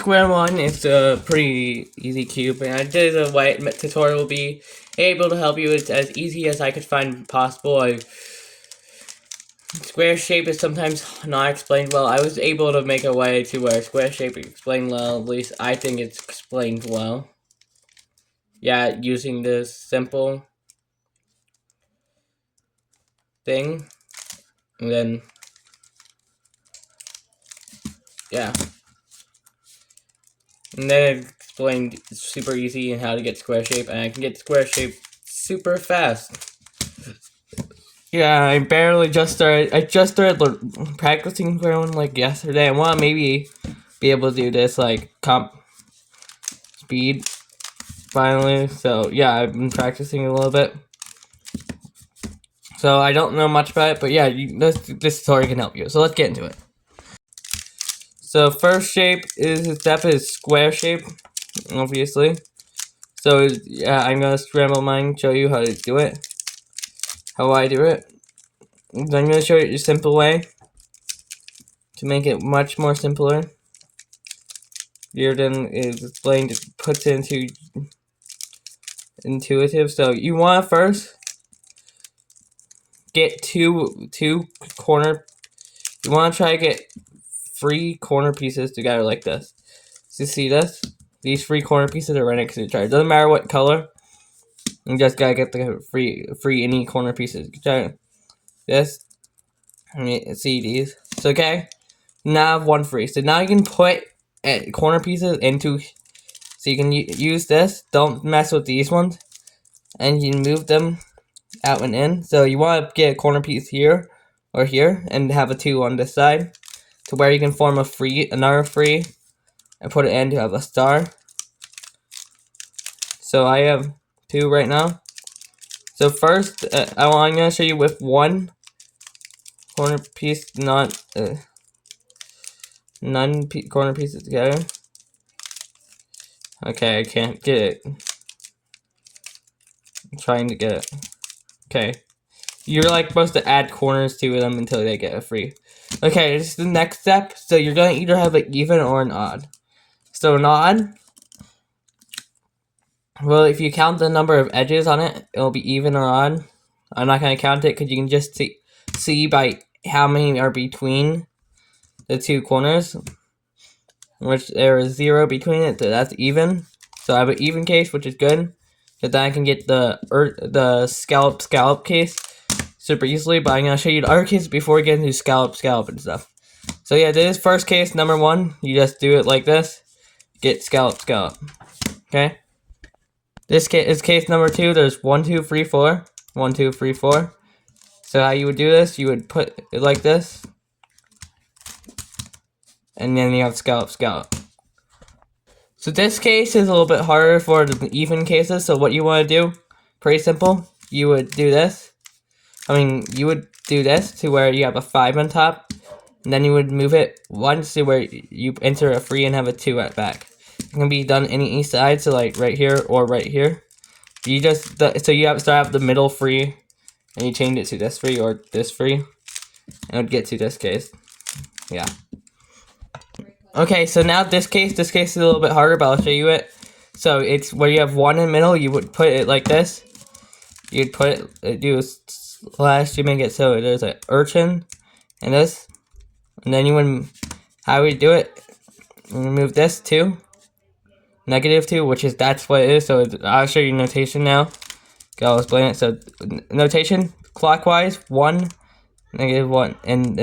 square one, it's a pretty easy cube, and I did a white tutorial will be able to help you. It's as easy as I could find possible. Square shape is sometimes not explained well. I was able to make a way to where square shape is explained well. At least I think it's explained well. Yeah, using this simple thing, and then yeah, and then it explained super easy and how to get square shape, and I can get square shape super fast. Yeah, I just started practicing square one like yesterday. I want to maybe be able to do this like comp speed finally. So yeah, I've been practicing a little bit. So I don't know much about it, but yeah, this tutorial can help you. So let's get into it. So first step is square shape, obviously. So yeah, I'm gonna scramble mine, show you how to do it, how I do it. I'm gonna show you a simple way to make it much more simpler. Bearden is explained, it puts it into intuitive. So you want to first get two corner. You want to try to get 3 corner pieces together like this. So you see this? These 3 corner pieces are right next to each other. It doesn't matter what color. You just gotta get the free any corner pieces. This. See these. So okay. Now I have 1 free. So now you can put corner pieces into. So you can use this. Don't mess with these ones. And you can move them out and in. So you want to get a corner piece here or here and have a 2 on this side to where you can form another free and put it in to have a star. So I have 2 right now. So first I'm going to show you with 1 corner piece, not none corner pieces together. Okay, I can't get it. I'm trying to get it. Okay. You're like supposed to add corners to them until they get a free. Okay, this is the next step. So you're gonna either have an even or an odd. So an odd, well, if you count the number of edges on it, it'll be even or odd. I'm not gonna count it because you can just see by how many are between the 2 corners, which there is 0 between it. So that's even. So I have an even case, which is good. So then I can get the scallop case super easily, but I'm going to show you the other cases before we get into scallop and stuff. So yeah, this is first case, number 1. You just do it like this. Get scallop. Okay? This is case number 2. There's 1, 2, 3, 4. 1, 2, 3, 4. So how you would do this, you would put it like this. And then you have scallop. So this case is a little bit harder for the even cases. So what you want to do, pretty simple. You would do this. You would do this to where you have a 5 on top, and then you would move it once to where you enter a free and have a 2 at back. It can be done any side, so like right here or right here. You just so you have to start the middle free, and you change it to this free or this free, and it would get to this case. Yeah. Okay, so now this case is a little bit harder, but I'll show you it. So it's where you have 1 in the middle. You would put it like this. You'd put it, do a slash to make it so there's an urchin and this, and then you would how we do it. Remove this 2, -2, which is that's what it is. So I'll show you notation now. I'll explain it. So notation clockwise 1, -1, and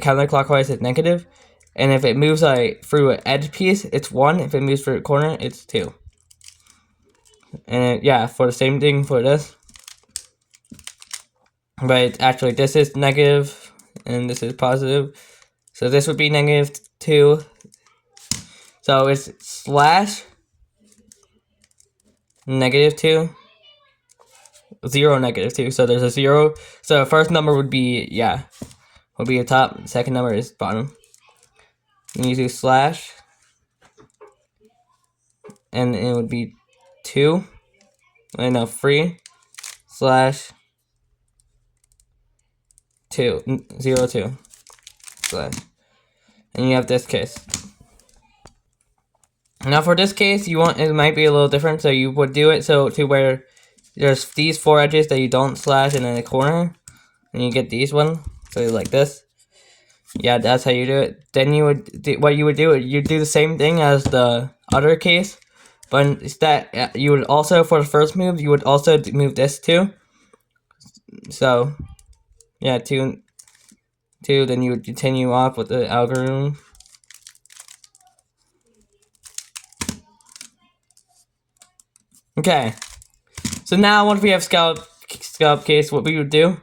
counterclockwise is negative. And if it moves through an edge piece, it's 1. If it moves through a corner, it's 2. And yeah, for the same thing for this. But actually, this is negative, and this is positive. So this would be -2. So it's slash -2, 0, -2. So there's a 0. So the first number would be, yeah, would be the top. Second number is bottom. And you do slash, and it would be 2. And now free slash 2, 0, 2 slash, and you have this case. Now for this case, it might be a little different. So you would do it so to where there's these 4 edges that you don't slash in the corner, and you get these one. So like this. Yeah, that's how you do it. Then you would do the same thing as the other case, but instead you would also, for the first move, you would also move this too. So yeah, two. Then you would continue off with the algorithm. Okay. So now once we have scallop case, what we would do,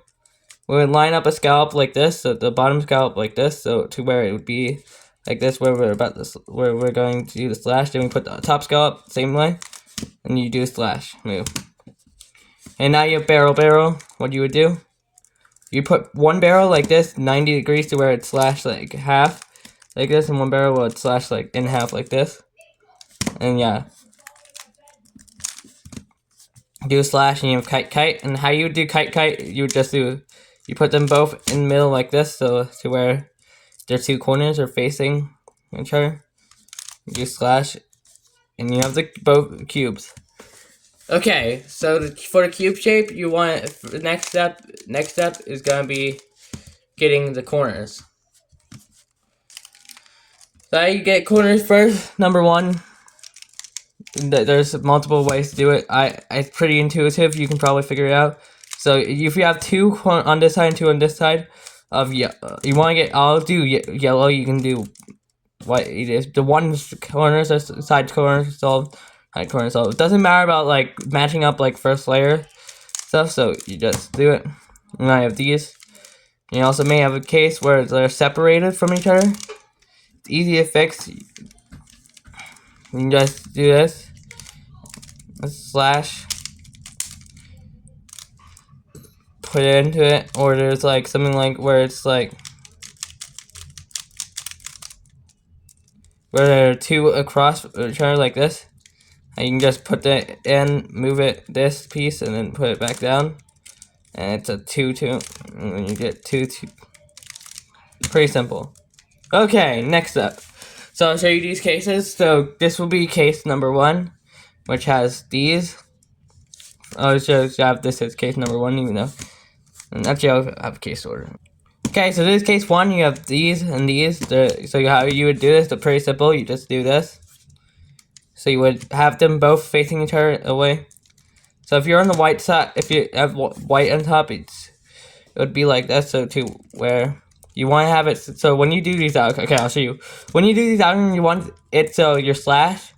we would line up a scallop like this, so the bottom scallop like this, so to where it would be like this, where we're going to do the slash. Then we put the top scallop same way, and you do a slash move. And now you have barrel. What you would do, you put one barrel like this, 90 degrees to where it's slashed like half, like this, and one barrel would slash like in half like this. And yeah, do a slash, and you have kite. And how you do kite, you would just you put them both in the middle like this, so to where their 2 corners are facing each other. You slash, and you have the both cubes. Okay, so for the cube shape, you want the next step is gonna be getting the corners. So you get corners first. Number 1. There's multiple ways to do it. It's pretty intuitive. You can probably figure it out. So if you have 2 on this side and 2 on this side of you want to get, I'll do yellow. You can do white. The one corners are side corners solved. Side corners solved. It doesn't matter about like matching up like first layer stuff. So you just do it. And I have these. You also may have a case where they're separated from each other. It's easy to fix. You can just do this. A slash. Put it into it. Or there's like something like where it's like where there are 2 across each other like this. And you can just put that in, move it this piece, and then put it back down. And it's a 2, 2. And then you get 2, 2. Pretty simple. Okay, next up. So I'll show you these cases. So this will be case number 1, which has these. I'll just have this as case number 1, even though. And actually, I'll have case order. Okay, so this is case 1. You have these and these. So how you would do this, it's pretty simple. You just do this. So you would have them both facing each other away. So if you're on the white side, if you have white on top, it would be like that. So to where you want to have it. So when you do these out, okay, I'll show you. When you do these out, you want it so your slash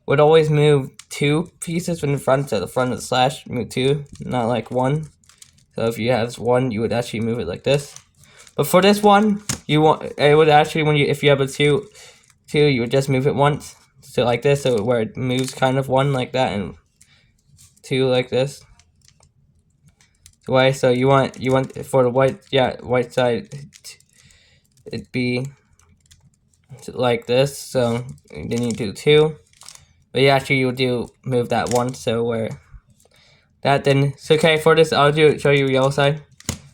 would always move 2 pieces from the front. So the front of the slash move 2, not like 1. So if you have 1, you would actually move it like this. But for this one, it would actually if you have a 2, you would just move it once. So like this, so where it moves kind of 1 like that and 2 like this. So you want for the white side, it'd be like this. So then you do 2, but actually you would move that once. So where that then. So okay, for this I'll show you yellow side.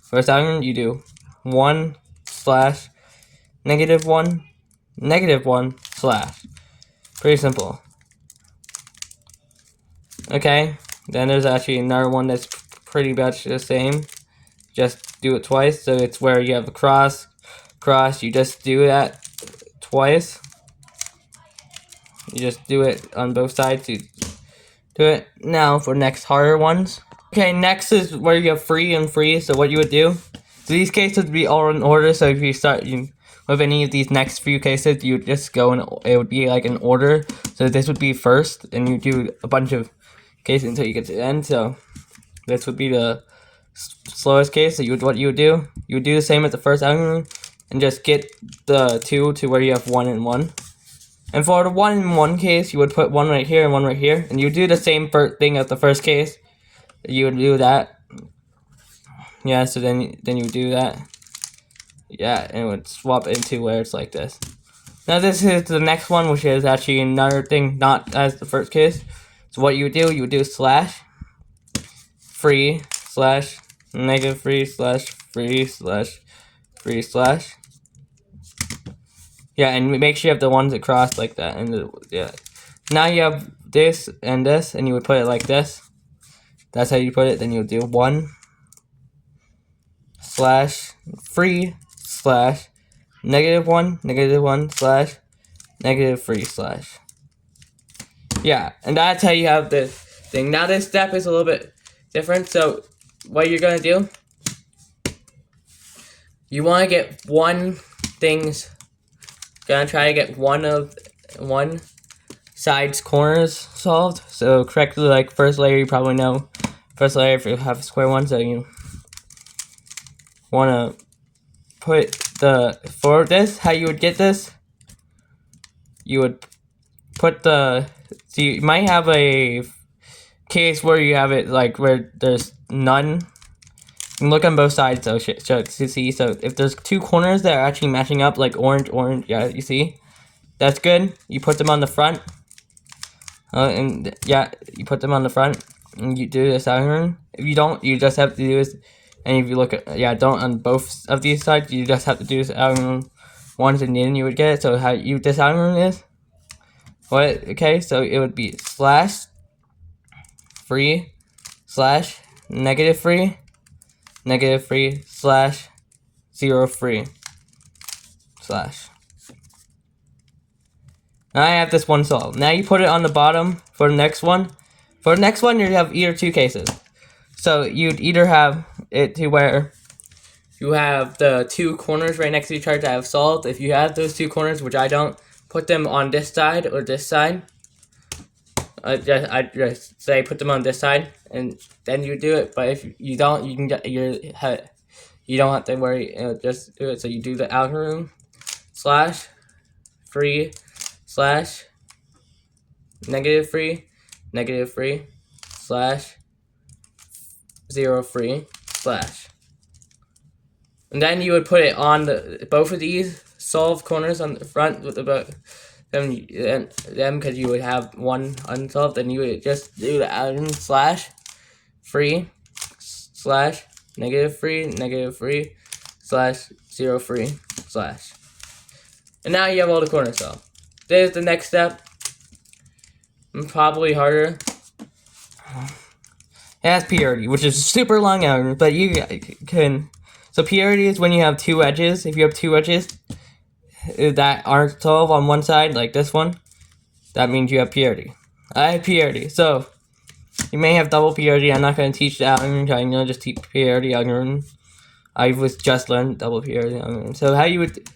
For this one you do 1 slash -1 -1 slash. Pretty simple. Okay, then there's actually another one that's pretty much the same. Just do it twice. So it's where you have a cross. You just do that twice. You just do it on both sides. You do it. Now for next harder ones. Okay, next is where you have free and free. So what you would do. So these cases would be all in order. So if you start with any of these next few cases, you would just go and it would be like an order. So this would be first, and you do a bunch of cases until you get to the end. So this would be the slowest case. So what you would do the same as the first algorithm, and just get the 2 to where you have 1 and 1. And for the 1 and 1 case, you would put 1 right here and 1 right here, and you do the same thing as the first case. You would do that. Yeah. So then you would do that. Yeah, and it would swap into where it's like this. Now this is the next one, which is actually another thing, not as the first case. So what you would do slash free slash -free slash free slash free slash. Yeah, and make sure you have the ones that cross like that, and yeah. Now you have this, and you would put it like this. That's how you put it. Then you'll do 1/free/ -1 slash -3/. Yeah, and that's how you have this thing. Now this step is a little bit different. So what you're gonna do, you want to get try to get one side's corners solved. So correctly, like first layer, you probably know first layer if you have a square one. So you want to put for this, how you would get this, you would put so you might have a case where you have it like where there's none. You can look on both sides though, to see. So if there's two corners that are actually matching up, like orange, yeah, you see, that's good. You put them on the front, and yeah, you put them on the front, and you do this algorithm. If you don't, you just have to do this. And if you look at, don't on both of these sides, you just have to do this algorithm once, and then you would get it. So how this algorithm is, okay, so it would be /free/ -free/ -free/ /0 free/. Now I have this one solved. Now you put it on the bottom for the next one. For the next one, you have either two cases. So you'd either have it to where you have the two corners right next to each other that have solved. If you have those two corners, which I don't, put them on this side or this side. I just say put them on this side, and then you do it. But if you don't, you can get you don't have to worry. Just do it. So you do the algorithm /free/ -free/ -free/ /0 free/. And then you would put it on both of these solved corners on the front with them because you would have one unsolved, and you would just do the algorithm /free/ -free/ -free/ /0 free/. And now you have all the corners solved. There's the next step. Probably harder. It has purity, which is super long algorithm, but you can. So purity is when you have two edges. If you have two edges that aren't solved on one side, like this one, that means you have purity. I have purity, so you may have double purity. I'm not going to teach the algorithm. I'm going to just teach purity algorithm. I was just learned double purity algorithm. So how you would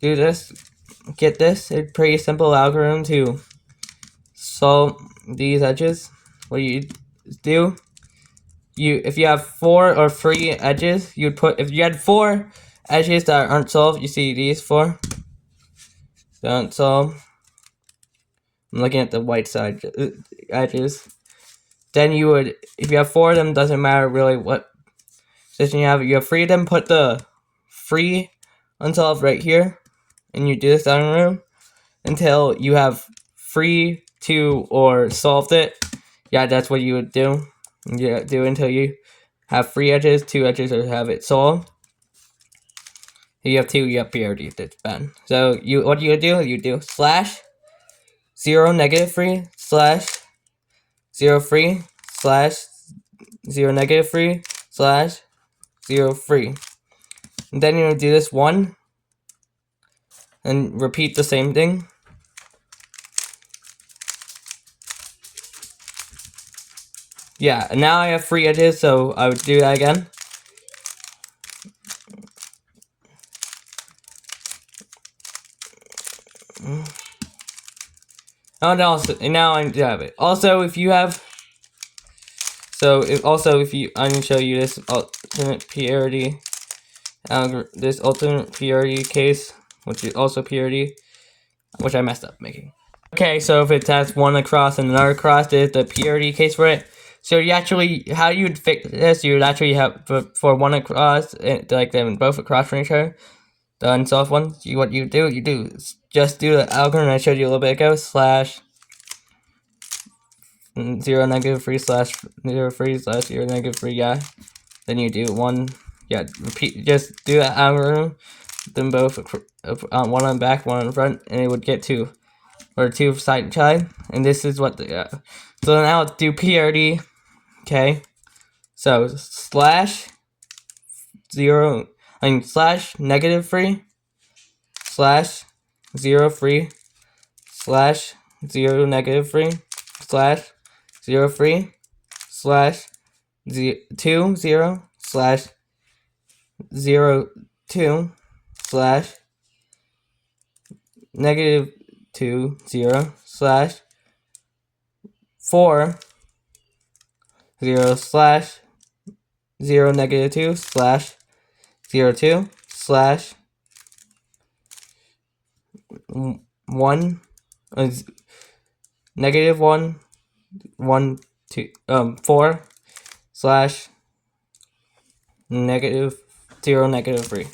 do this, get this, it's a pretty simple algorithm to solve these edges. What you do, if you have 4 or 3 edges, you would put, if you had 4 edges that aren't solved, you see these 4 that aren't solved. I'm looking at the white side edges. Then you would, if you have 4 of them, doesn't matter really what position you have 3 of them, put the free unsolved right here, and you do this algorithm until you have free to or solved it. Yeah, that's what you would do. Yeah, do until you have 3 edges, 2 edges, or have it solved. If you have 2, you have purity. That's bad. So what do? You do /0 -free/ /0 free/ /0 free/ /0 free. And then you do this one and repeat the same thing. Yeah, and now I have 3 edges, so I would do that again. Oh, now I have it. Also, if you have, I'm gonna show you this alternate purity, this alternate purity case, which is also purity, which I messed up making. Okay, so if it has one across and another across, there's the purity case for it. So you actually, how you would fix this, you would actually have for one across, like them both across from each other, the unsolved ones. What you do just do the algorithm I showed you a little bit ago, /0 -free/ /0 free/ /0 free. Yeah, then you do one. Yeah, repeat. Just do that algorithm. Them both one on the back, one on the front, and it would get to or 2 side to side, and this is what the so now let's do PRD. Okay, so slash 0, slash negative free, slash 0 free, slash 0 negative free, slash 0 free, slash 2 0, slash 0 2, slash negative 2 0, slash 4 0, slash 0 negative 2, slash 0 2, slash 1 negative 1 1 2 4, slash negative 0 negative 3.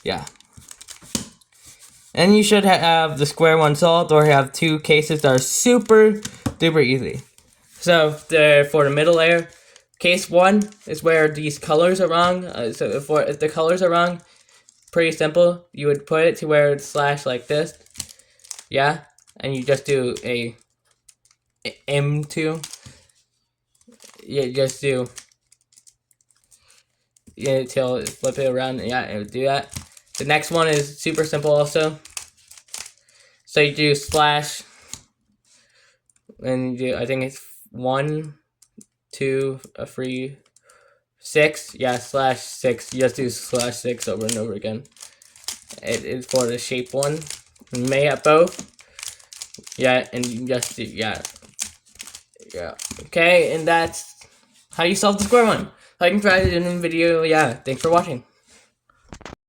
Yeah. And you should have the square one solved, or have 2 cases that are super duper easy. So for the middle layer, case 1 is where these colors are wrong. So if the colors are wrong, pretty simple. You would put it to where it's slash like this. Yeah, and you just do a M2. Yeah, just do till flip it around. Yeah, it would do that. The next one is super simple also. So you do slash, and you do, I think it's 1 2 3 6. Yeah, slash 6. You just do slash 6 over and over again. It is for the shape one. You may have both. Yeah, and you just do, yeah. Okay, and that's how you solve the square one. Like and subscribe to the video. Yeah, thanks for watching.